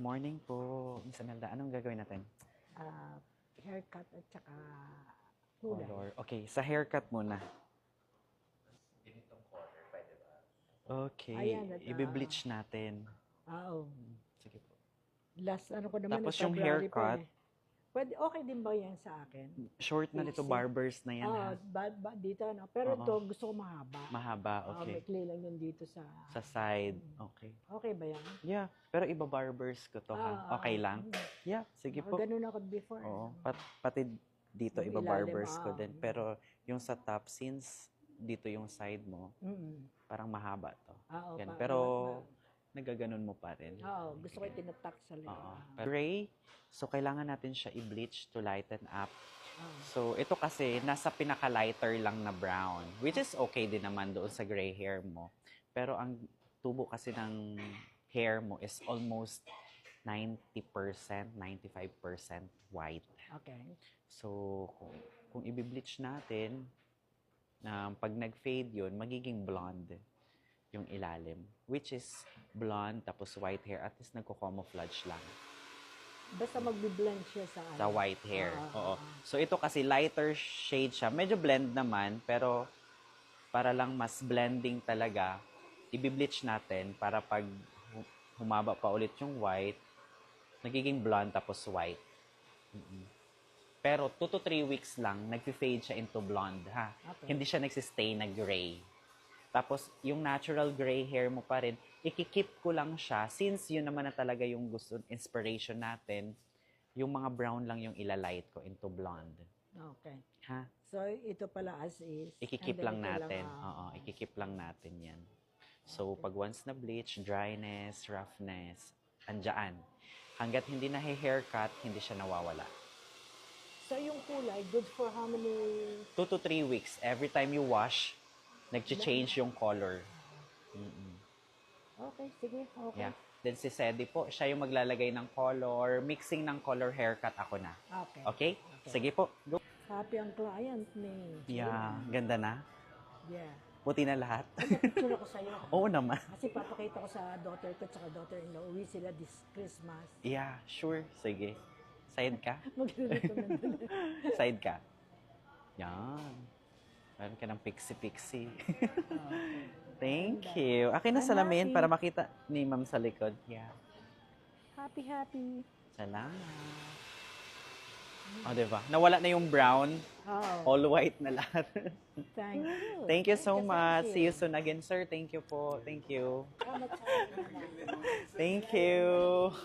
Morning po, Miss Amelda. Anong gagawin natin? ah, haircut at saka kulay. Color. Okay, sa haircut muna. Okay, Ayan, at, i-bleach natin. Oo. Sige po. Last ano ko naman, Tapos eh, yung February pa haircut, yun eh. Pwede, okay din ba yan sa akin? short na nito, Fixing. barbers na yan ha. Dito ano. Pero Oo. ito, gusto ko mahaba. Mahaba, okay. May lang yun dito sa... Sa side, okay. Okay ba yan? Yeah, pero iba barbers ko to ha. Okay lang? Yeah, sige po. Ganun ako before. Oo, pati dito Yung iba ilalim, barbers ko din. Pero yung sa top, since dito yung side mo, parang mahaba to. Oo, Yan. Pero nagaganon mo pa rin. Oo, gusto ko itinatak sa likod. Oo. Gray, so kailangan natin siya i-bleach to lighten up. Oo. So ito kasi nasa pinaka-lighter lang na brown, which is okay din naman doon sa gray hair mo. Pero ang tubo kasi ng hair mo is almost 90%, 95% white. Okay. So kung i-bleach natin, pag nag-fade yun, magiging blonde yung ilalim, which is blonde tapos white hair, at least nagko-camouflage lang Basta magbi-blend siya sa sa white hair. Oo. Oo. So ito kasi lighter shade siya. Medyo blend naman, pero para lang mas blending talaga, i-bleach natin para pag humaba pa ulit yung white, nagiging blonde tapos white. Pero 2 to 3 weeks lang, nag-fade siya into blonde, ha? Okay. Hindi siya nagsistay na gray. Tapos, yung natural gray hair mo pa rin, ikikip ko lang siya, since yun naman na talaga yung gusto, inspiration natin, yung mga brown lang yung ilalight ko into blonde. Okay. Ha? So, ito pala as is. Ikikip lang and then ito natin. lang, Oo, ikikip lang natin yan. So, pag once na bleach, dryness, roughness, andyan. Hanggat hindi na haircut, hindi siya nawawala. So, yung kulay, good for how many... 2 to 3 weeks. Every time you wash, nag-change yung color. Okay, sige. Okay. Yeah. Then si Sedi po, siya yung maglalagay ng color, mixing ng color haircut ako na. Okay. Okay? Sige po. Go. Happy ang client ni... Yeah, ganda na. Yeah. Puti na lahat. Picture ako sa'yo. Oo naman. Kasi papakita ko sa daughter ko at daughter-in-law. Uwi sila this Christmas. Yeah, sure. Sige. Side ka? Mag-recommend na. Side ka. Yan. Meron ka ng pixie-pixie. Thank you. Akin na I'm salamin happy. para makita ni ma'am sa likod. Yeah. Happy, happy. Salamat. O, diba? Nawala na yung brown. Oh, All white na lahat. thank you. Thank you so much. See you Thank soon again, sir. Thank you po. Thank you. Salamat sa akin. Thank you.